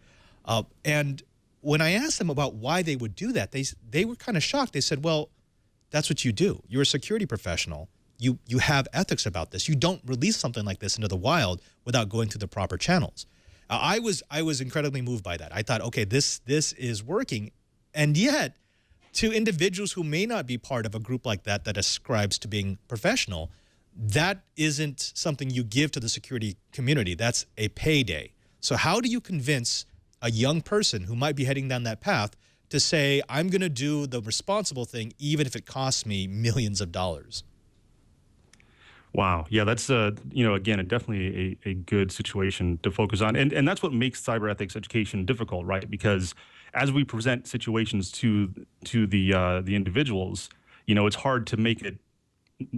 [SPEAKER 1] And when I asked them about why they would do that, they were kind of shocked. They said, well, that's what you do. You're a security professional. You have ethics about this. You don't release something like this into the wild without going through the proper channels. I was incredibly moved by that. I thought, okay, this is working. And yet, to individuals who may not be part of a group like that ascribes to being professional, that isn't something you give to the security community. That's a payday. So how do you convince a young person who might be heading down that path to say, I'm going to do the responsible thing, even if it costs me millions of dollars?
[SPEAKER 7] Wow. Yeah, that's, again, definitely a good situation to focus on. And that's what makes cyber ethics education difficult, right? Because as we present situations to the individuals, it's hard to make it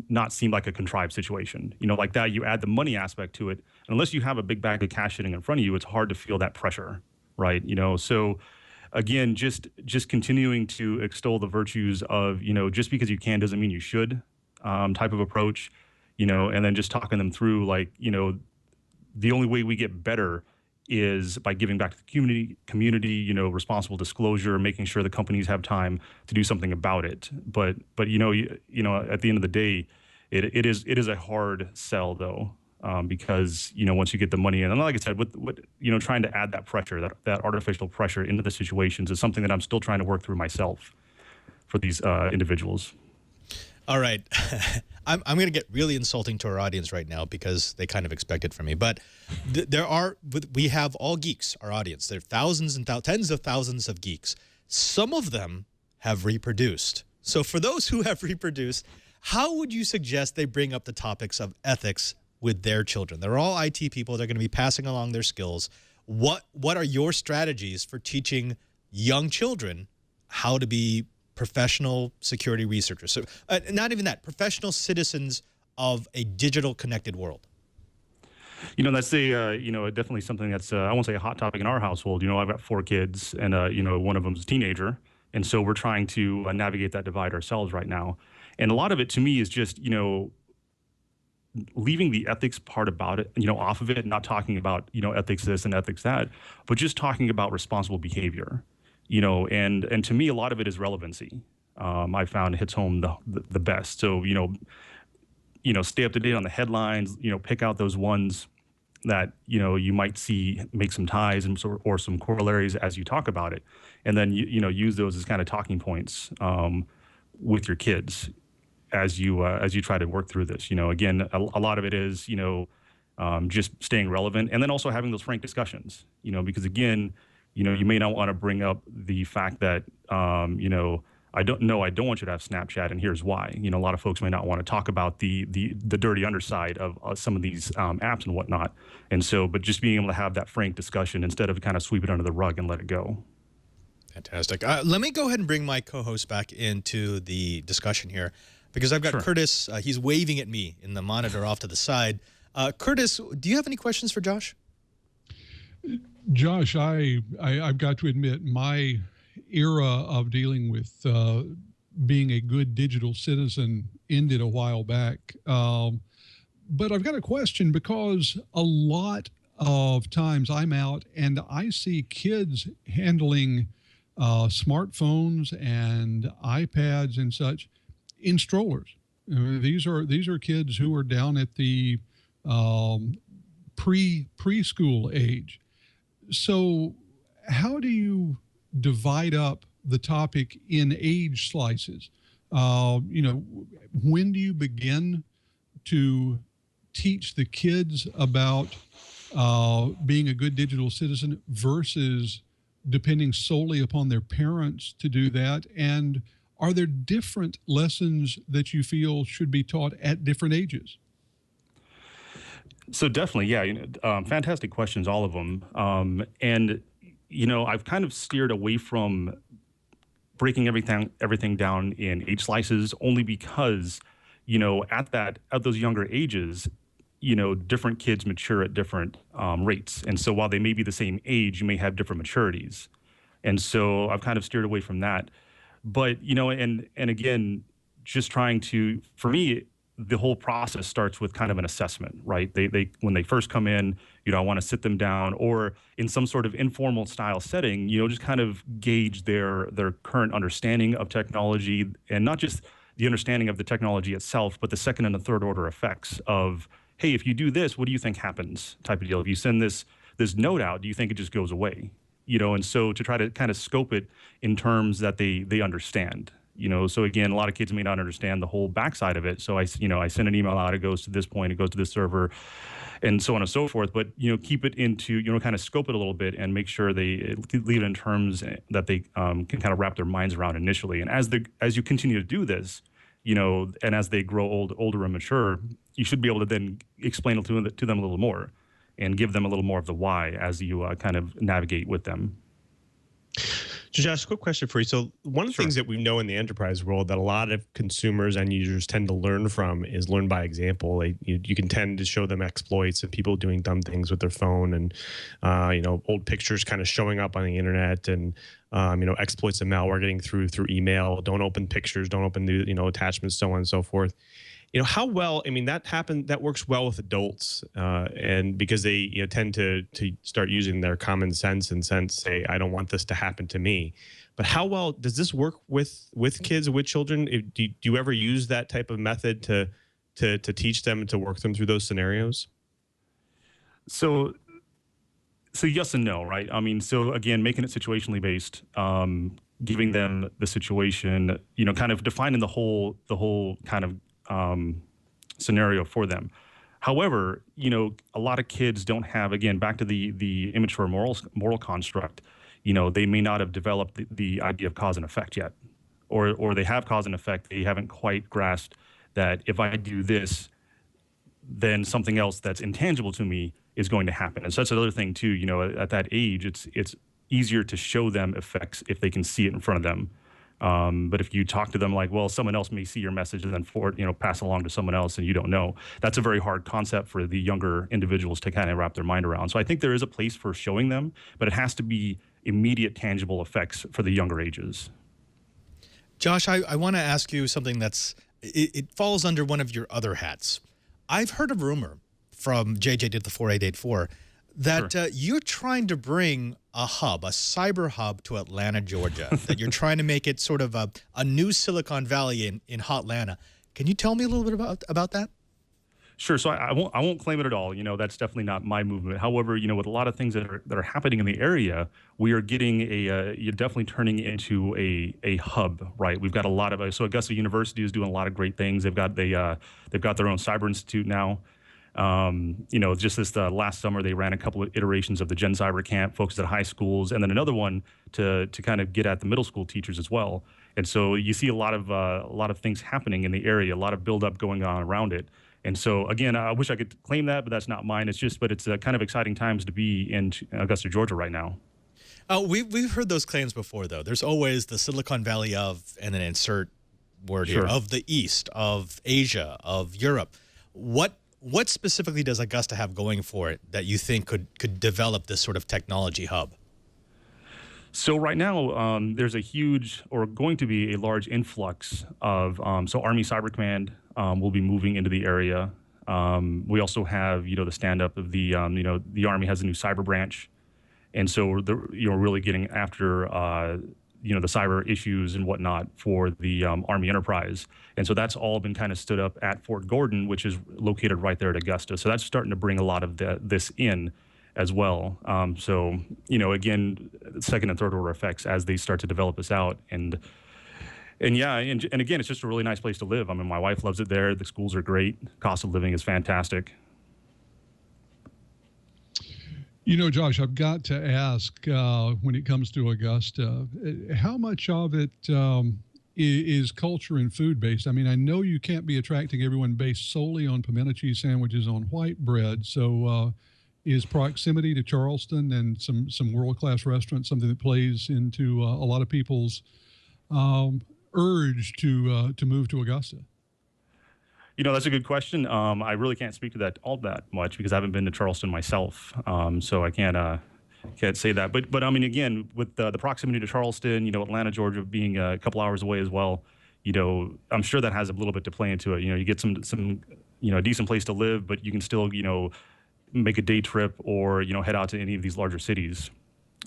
[SPEAKER 7] not seem like a contrived situation. Like that, you add the money aspect to it. And unless you have a big bag of cash sitting in front of you, it's hard to feel that pressure, right? So again, just continuing to extol the virtues of, just because you can doesn't mean you should type of approach, and then just talking them through like, the only way we get better is by giving back to the community, responsible disclosure, making sure the companies have time to do something about it. But at the end of the day, it is a hard sell though, because once you get the money in, and like I said, with trying to add that pressure, that artificial pressure into the situations is something that I'm still trying to work through myself for these individuals.
[SPEAKER 1] All right. I'm going to get really insulting to our audience right now because they kind of expect it from me. But we have all geeks, our audience. There are thousands and tens of thousands of geeks. Some of them have reproduced. So for those who have reproduced, how would you suggest they bring up the topics of ethics with their children? They're all IT people. They're going to be passing along their skills. What are your strategies for teaching young children how to be professional security researchers? So not even that, professional citizens of a digital connected world.
[SPEAKER 7] That's definitely something that's, I won't say a hot topic in our household. I've got 4 kids and, one of them's a teenager. And so we're trying to navigate that divide ourselves right now. And a lot of it to me is just, leaving the ethics part about it, off of it, not talking about, ethics this and ethics that, but just talking about responsible behavior. And to me, a lot of it is relevancy. I found hits home the best. So, stay up to date on the headlines, pick out those ones that, you might see, make some ties or some corollaries as you talk about it. And then, use those as kind of talking points with your kids as you try to work through this. Again, a lot of it is, just staying relevant and then also having those frank discussions, because again, you may not want to bring up the fact that, I don't want you to have Snapchat, and here's why. A lot of folks may not want to talk about the dirty underside of some of these apps and whatnot. And so, but just being able to have that frank discussion instead of kind of sweep it under the rug and let it go.
[SPEAKER 1] Fantastic. Let me go ahead and bring my co-host back into the discussion here because I've got
[SPEAKER 7] Sure.
[SPEAKER 1] Curtis. He's waving at me in the monitor off to the side. Curtis, do you have any questions for Josh?
[SPEAKER 6] Josh, I've got to admit, my era of dealing with being a good digital citizen ended a while back. But I've got a question, because a lot of times I'm out and I see kids handling smartphones and iPads and such in strollers. These are kids who are down at the preschool age. So how do you divide up the topic in age slices? When do you begin to teach the kids about being a good digital citizen versus depending solely upon their parents to do that? And are there different lessons that you feel should be taught at different ages?
[SPEAKER 7] So definitely, yeah, fantastic questions, all of them. And I've kind of steered away from breaking everything down in age slices, only because, at those younger ages, different kids mature at different rates. And so while they may be the same age, you may have different maturities. And so I've kind of steered away from that. But, and again, just trying to, for me, the whole process starts with kind of an assessment, right? They when they first come in, I want to sit them down, or in some sort of informal style setting, just kind of gauge their current understanding of technology, and not just the understanding of the technology itself, but the second and the third order effects of, hey, if you do this, what do you think happens, type of deal. If you send this note out, do you think it just goes away? And so to try to kind of scope it in terms that they understand. So again, a lot of kids may not understand the whole backside of it. So I send an email out, it goes to this point, it goes to this server, and so on and so forth. But, keep it into, kind of scope it a little bit and make sure they leave it in terms that they can kind of wrap their minds around initially. And as you continue to do this, and as they grow older and mature, you should be able to then explain it to them a little more and give them a little more of the why as you kind of navigate with them.
[SPEAKER 5] So Josh, quick question for you. So one of the things that we know in the enterprise world that a lot of consumers and users tend to learn from is learn by example. You can tend to show them exploits of people doing dumb things with their phone, and old pictures kind of showing up on the internet, and exploits of malware getting through email. Don't open pictures, don't open the attachments, so on and so forth. How well, that works well with adults, and because they tend to start using their common sense and say, I don't want this to happen to me. But how well does this work with kids, with children? Do you ever use that type of method to teach them and to work them through those scenarios?
[SPEAKER 7] So yes and no, right? So again, making it situationally based, giving them the situation, kind of defining the whole kind of scenario for them. However, a lot of kids don't have, again, back to the immature moral construct, they may not have developed the idea of cause and effect yet, or they have cause and effect. They haven't quite grasped that if I do this, then something else that's intangible to me is going to happen. And so that's another thing too, at that age, it's easier to show them effects if they can see it in front of them. But if you talk to them like, well, someone else may see your message and then pass it along to someone else and you don't know, that's a very hard concept for the younger individuals to kind of wrap their mind around. So I think there is a place for showing them, but it has to be immediate tangible effects for the younger ages.
[SPEAKER 1] Josh, I want to ask you something it falls under one of your other hats. I've heard a rumor from JJ did the 4884 that you're trying to bring a cyber hub to Atlanta, Georgia, that you're trying to make it sort of a new Silicon Valley in Hotlanta. Can you tell me a little bit about that?
[SPEAKER 7] Sure. So I won't claim it at all. That's definitely not my movement. However, with a lot of things that are happening in the area, we are getting you're definitely turning into a hub, right? We've got a lot of so Augusta University is doing a lot of great things. They've got their own cyber institute now. Just this last summer, they ran a couple of iterations of the Gen Cyber Camp focused at high schools, and then another one to kind of get at the middle school teachers as well. And so you see a lot of things happening in the area, a lot of buildup going on around it. And so again, I wish I could claim that, but that's not mine. But it's kind of exciting times to be in Augusta, Georgia right now.
[SPEAKER 1] We've heard those claims before, though. There's always the Silicon Valley of, and then insert word here, of the East, of Asia, of Europe. What specifically does Augusta have going for it that you think could develop this sort of technology hub?
[SPEAKER 7] So right now, there's a huge, or going to be a large influx of, so Army Cyber Command will be moving into the area. We also have, the stand-up of the, the Army has a new cyber branch. And so we're really getting after, the cyber issues and whatnot for the Army enterprise. And so that's all been kind of stood up at Fort Gordon, which is located right there at Augusta. So that's starting to bring a lot of this in as well. So, again, second and third order effects as they start to develop this out. And again, it's just a really nice place to live. I mean, my wife loves it there. The schools are great. Cost of living is fantastic.
[SPEAKER 6] Josh, I've got to ask, when it comes to Augusta, how much of it is culture and food based? I mean, I know you can't be attracting everyone based solely on pimento cheese sandwiches on white bread. So is proximity to Charleston and some world-class restaurants something that plays into a lot of people's urge to move to Augusta?
[SPEAKER 7] That's a good question. I really can't speak to that all that much because I haven't been to Charleston myself, so I can't say that. But I mean, again, with the proximity to Charleston, Atlanta, Georgia being a couple hours away as well, I'm sure that has a little bit to play into it. You get some a decent place to live, but you can still make a day trip or head out to any of these larger cities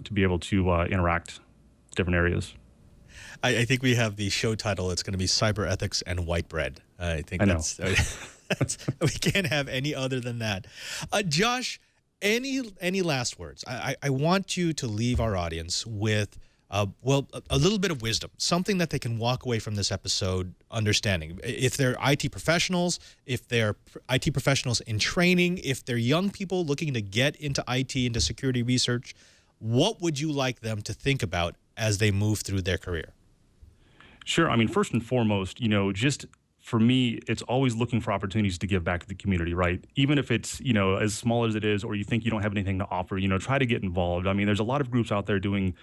[SPEAKER 7] to be able to interact with different areas.
[SPEAKER 1] I think we have the show title. It's going to be Cyber Ethics and White Bread. I think that's we can't have any other than that. Josh, any last words? I want you to leave our audience with, a little bit of wisdom, something that they can walk away from this episode understanding. If they're IT professionals, if they're IT professionals in training, if they're young people looking to get into IT, into security research, what would you like them to think about as they move through their career?
[SPEAKER 7] Sure. I mean, first and foremost, just for me, it's always looking for opportunities to give back to the community, right? Even if it's, as small as it is, or you think you don't have anything to offer, try to get involved. I mean, there's a lot of groups out there doing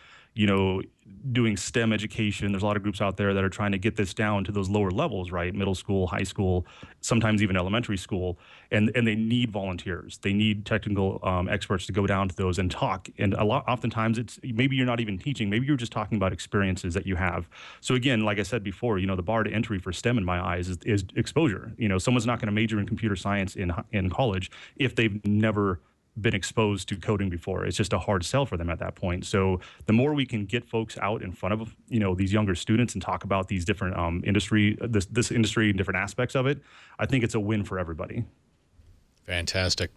[SPEAKER 7] STEM education. There's a lot of groups out there that are trying to get this down to those lower levels, right? Middle school, high school, sometimes even elementary school. And they need volunteers. They need technical experts to go down to those and talk. And oftentimes it's maybe you're not even teaching. Maybe you're just talking about experiences that you have. So again, like I said before, the bar to entry for STEM in my eyes is exposure. Someone's not going to major in computer science in college if they've never been exposed to coding before. It's just a hard sell for them at that point. So the more we can get folks out in front of these younger students and talk about these different this industry and different aspects of it, I think it's a win for everybody.
[SPEAKER 1] Fantastic.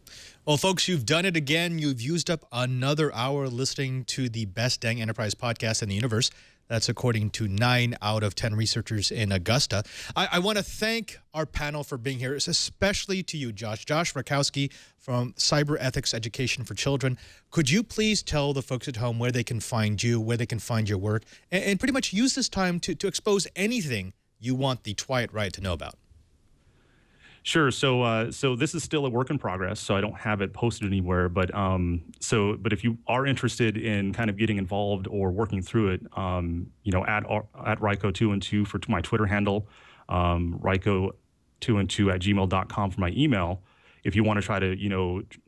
[SPEAKER 1] Well, folks, you've done it again. You've used up another hour listening to the best dang enterprise podcast in the universe. That's according to 9 out of 10 researchers in Augusta. I want to thank our panel for being here, especially to you, Josh. Josh Rykowski from Cyber Ethics Education for Children. Could you please tell the folks at home where they can find you, where they can find your work, and pretty much use this time to expose anything you want the Twiat Riot to know about?
[SPEAKER 7] Sure. So this is still a work in progress, so I don't have it posted anywhere. But if you are interested in kind of getting involved or working through it, at Ryko212 for my Twitter handle, Ryko212@gmail.com for my email. If you want to try to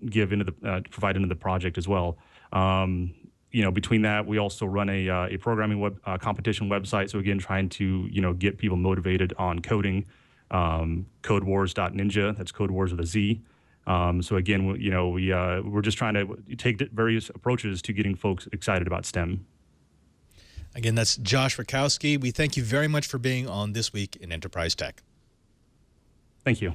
[SPEAKER 7] give into the provide into the project as well. Between that, we also run a programming competition website. So again, trying to get people motivated on coding. Codewars.ninja. That's Code Wars with a Z. So again, we're just trying to take various approaches to getting folks excited about STEM.
[SPEAKER 1] Again, that's Josh Rykowski. We thank you very much for being on This Week in Enterprise Tech.
[SPEAKER 7] Thank you.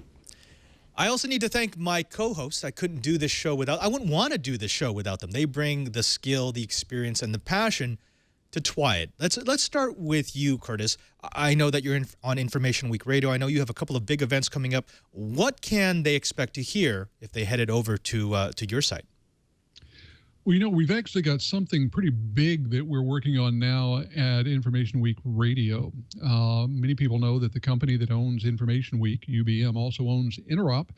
[SPEAKER 1] I also need to thank my co-hosts. I wouldn't want to do this show without them. They bring the skill, the experience, and the passion to Twiat. Let's start with you, Curtis. I know that you're on Information Week Radio. I know you have a couple of big events coming up. What can they expect to hear if they headed over to your site?
[SPEAKER 6] Well, we've actually got something pretty big that we're working on now at Information Week Radio. Many people know that the company that owns Information Week, UBM, also owns Interop.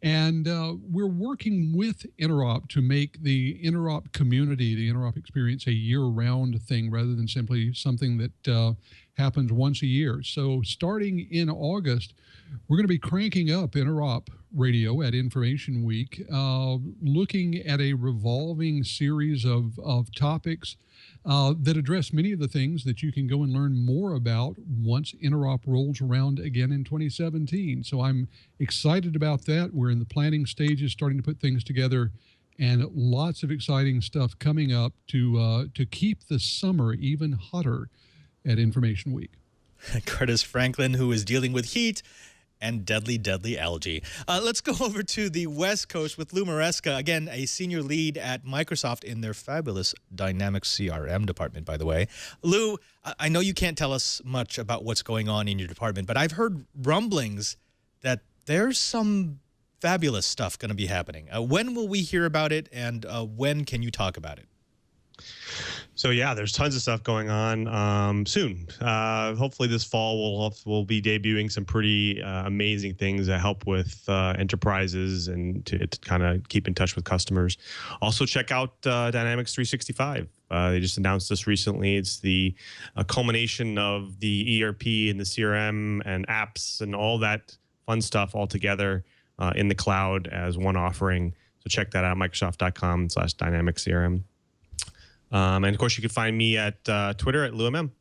[SPEAKER 6] And we're working with Interop to make the Interop community, the Interop experience, a year-round thing rather than simply something that happens once a year. So starting in August, we're going to be cranking up Interop radio at Information Week, looking at a revolving series of topics that address many of the things that you can go and learn more about once Interop rolls around again in 2017. So I'm excited about that. We're in the planning stages, starting to put things together, and lots of exciting stuff coming up to keep the summer even hotter at Information Week.
[SPEAKER 1] Curtis Franklin, who is dealing with heat and deadly algae. Let's go over to the West Coast with Lou MARESCA, again, a senior lead at Microsoft in their fabulous Dynamics CRM department, by the way. Lou, I know you can't tell us much about what's going on in your department, but I've heard rumblings that there's some fabulous stuff going to be happening. When will we hear about it, and when can you talk about it?
[SPEAKER 5] So yeah, there's tons of stuff going on soon. Hopefully this fall we'll be debuting some pretty amazing things that help with enterprises and to kind of keep in touch with customers. Also check out Dynamics 365. They just announced this recently. It's the culmination of the ERP and the CRM and apps and all that fun stuff all together in the cloud as one offering. So check that out, Microsoft.com/DynamicsCRM. And of course, you can find me at Twitter at LouMM.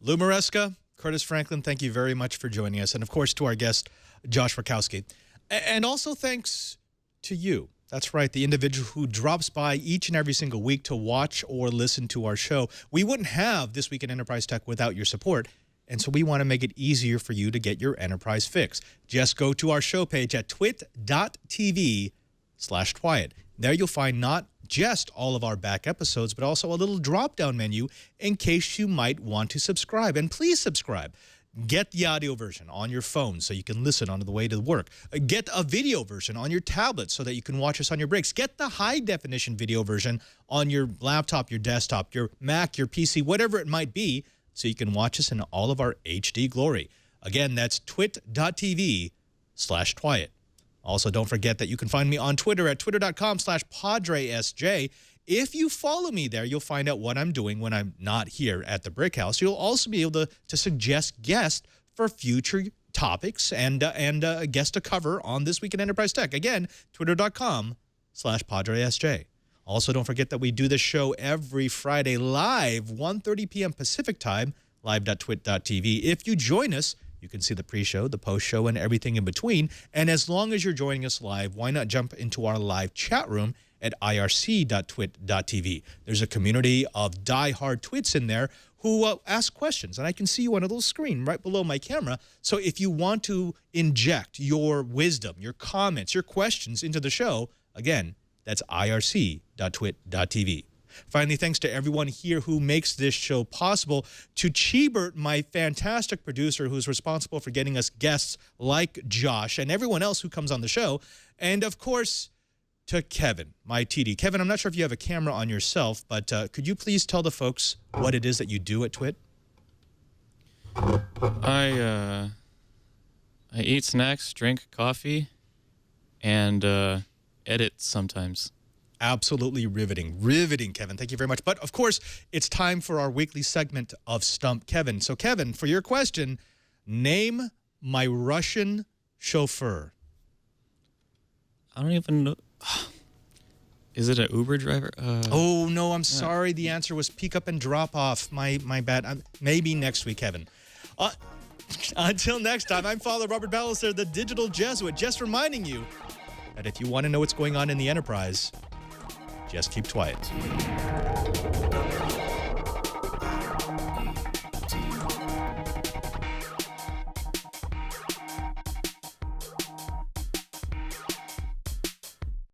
[SPEAKER 1] Lou MARESCA, Curtis Franklin, thank you very much for joining us. And of course, to our guest, Josh Rykowski. And also thanks to you. That's right, the individual who drops by each and every single week to watch or listen to our show. We wouldn't have This Week in Enterprise Tech without your support. And so we want to make it easier for you to get your enterprise fix. Just go to our show page at twit.tv/Twyet. There you'll find not just all of our back episodes, but also a little drop-down menu in case you might want to subscribe. And please subscribe. Get the audio version on your phone so you can listen on the way to work. Get a video version on your tablet so that you can watch us on your breaks. Get the high-definition video version on your laptop, your desktop, your Mac, your PC, whatever it might be, so you can watch us in all of our HD glory. Again, that's twit.tv/Twyet. Also, don't forget that you can find me on Twitter at twitter.com/PadreSJ. If you follow me there, you'll find out what I'm doing when I'm not here at the Brick House. You'll also be able to suggest guests for future topics and guests to cover on This Week in Enterprise Tech. Again, twitter.com/PadreSJ. Also, don't forget that we do this show every Friday live, 1:30 p.m. Pacific time, live.twit.tv. If you join us, you can see the pre-show, the post-show, and everything in between. And as long as you're joining us live, why not jump into our live chat room at irc.twit.tv. There's a community of die-hard twits in there who ask questions. And I can see you on a little screen right below my camera. So if you want to inject your wisdom, your comments, your questions into the show, again, that's irc.twit.tv. Finally, thanks to everyone here who makes this show possible. To Chibert, my fantastic producer who's responsible for getting us guests like Josh and everyone else who comes on the show. And, of course, to Kevin, my TD. Kevin, I'm not sure if you have a camera on yourself, but could you please tell the folks what it is that you do at Twit?
[SPEAKER 8] I eat snacks, drink coffee, and edit sometimes.
[SPEAKER 1] Absolutely riveting. Riveting, Kevin. Thank you very much. But, of course, it's time for our weekly segment of Stump Kevin. So, Kevin, for your question, name my Russian chauffeur.
[SPEAKER 8] I don't even know. Is it an Uber driver?
[SPEAKER 1] Oh, no, I'm sorry. The answer was pick up and drop off. My bad. Maybe next week, Kevin. Until next time, I'm Father Robert Ballecer, the Digital Jesuit, just reminding you that if you want to know what's going on in the enterprise, just keep quiet.